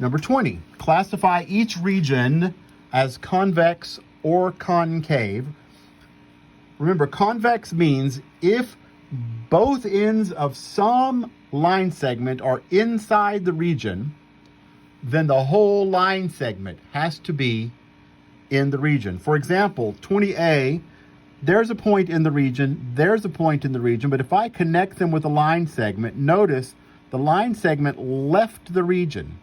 Number 20, classify each region as convex or concave. Remember, convex means if both ends of some line segment are inside the region, then the whole line segment has to be in the region. For example, 20A, there's a point in the region, there's a point in the region, but if I connect them with a line segment, notice the line segment left the region.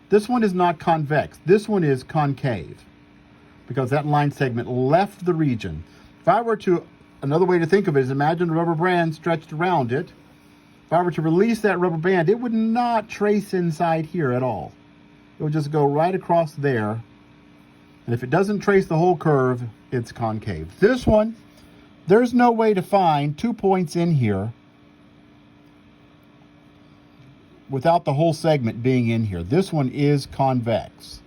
This one is not convex, this one is concave, because that line segment left the region. If I were to, another way to think of it is imagine a rubber band stretched around it. If I were to release that rubber band, it would not trace inside here at all. It would just go right across there. And if it doesn't trace the whole curve, it's concave. This one, there's no way to find 2 points in here without the whole segment being in here. This one is convex.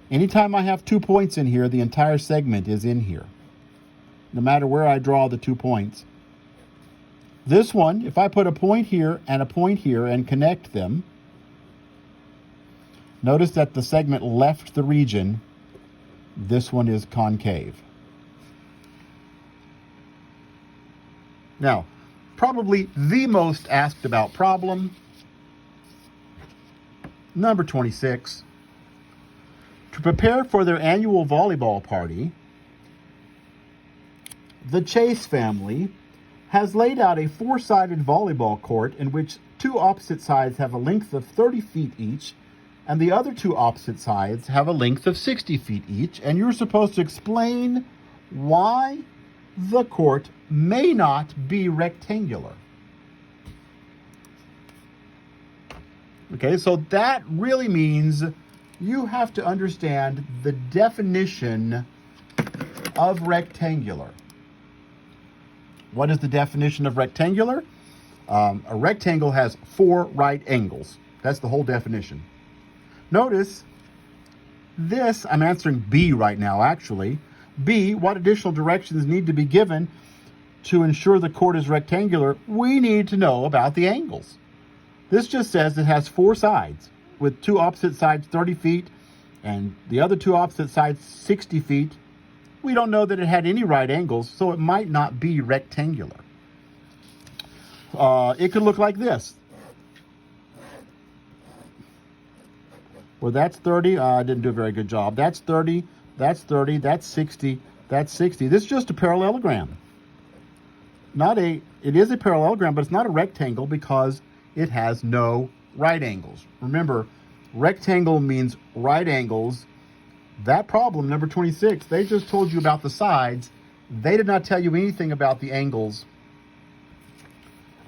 Anytime I have 2 points in here, the entire segment is in here, no matter where I draw the 2 points. This one, if I put a point here and connect them, notice that the segment left the region. This one is concave. Now, probably the most asked about problem, number 26. To prepare for their annual volleyball party, the Chase family has laid out a 4-sided volleyball court in which 2 opposite sides have a length of 30 feet each, and the other 2 opposite sides have a length of 60 feet each, and you're supposed to explain why the court may not be rectangular. Okay, so that really means you have to understand the definition of rectangular. What is the definition of rectangular? A rectangle has 4 right angles. That's the whole definition. Notice this, I'm answering B right now, actually. B, what additional directions need to be given to ensure the court is rectangular? We need to know about the angles. This just says it has 4 sides, with 2 opposite sides 30 feet and the other 2 opposite sides 60 feet. We don't know that it had any right angles, so it might not be rectangular. It could look like this. Well, that's 30. I didn't do a very good job. That's 30. That's 30. That's 60. That's 60. This is just a parallelogram. It is a parallelogram, but it's not a rectangle because it has no right angles. Remember, rectangle means right angles. That problem, number 26, they just told you about the sides. They did not tell you anything about the angles.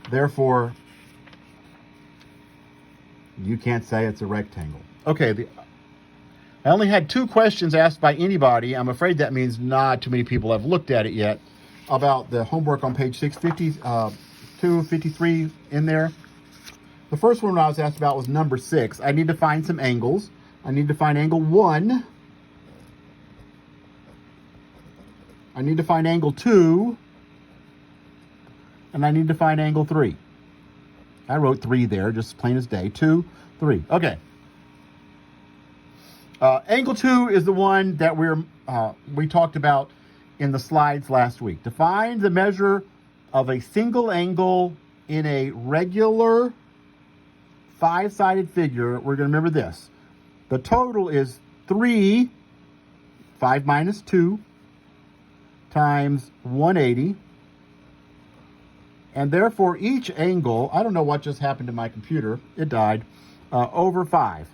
Therefore, you can't say it's a rectangle. Okay, I only had 2 questions asked by anybody. I'm afraid that means not too many people have looked at it yet, about the homework on page 650, 253 in there. The first one I was asked about was number 6. I need to find some angles. I need to find angle 1. I need to find angle 2, and I need to find angle 3. I wrote 3 there, just plain as day. 2, 3. Okay. Angle 2 is the one that we talked about in the slides last week. To find the measure of a single angle in a regular 5-sided figure, we're going to remember this. The total is 3, 5 minus 2, times 180, and therefore each angle, I don't know what just happened to my computer, it died, over 5.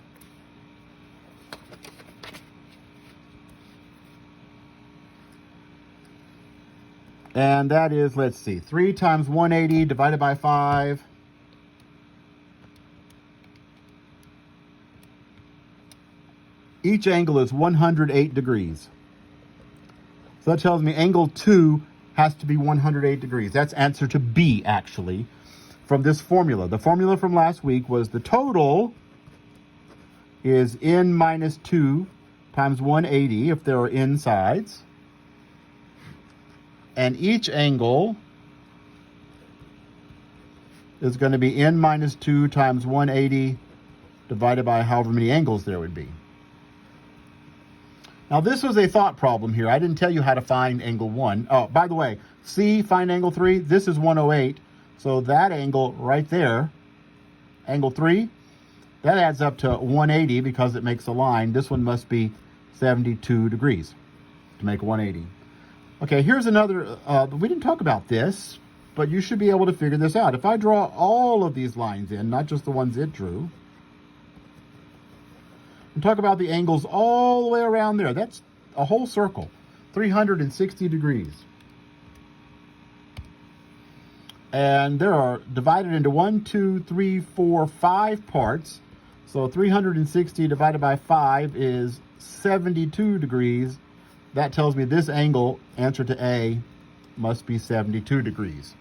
And that is, let's see, 3 times 180 divided by 5. Each angle is 108 degrees. So that tells me angle 2 has to be 108 degrees. That's answer to B, actually, from this formula. The formula from last week was the total is n minus 2 times 180 if there are n sides. And each angle is going to be n minus 2 times 180 divided by however many angles there would be. Now, this was a thought problem here. I didn't tell you how to find angle 1. Oh, by the way, C, find angle 3. This is 108. So that angle right there, angle 3, that adds up to 180 because it makes a line. This one must be 72 degrees to make 180. Okay, here's another, we didn't talk about this, but you should be able to figure this out. If I draw all of these lines in, not just the ones it drew, and talk about the angles all the way around there, that's a whole circle, 360 degrees. And there are divided into 1, 2, 3, 4, 5 parts. So 360 divided by 5 is 72 degrees. That tells me this angle, answer to A, must be 72 degrees.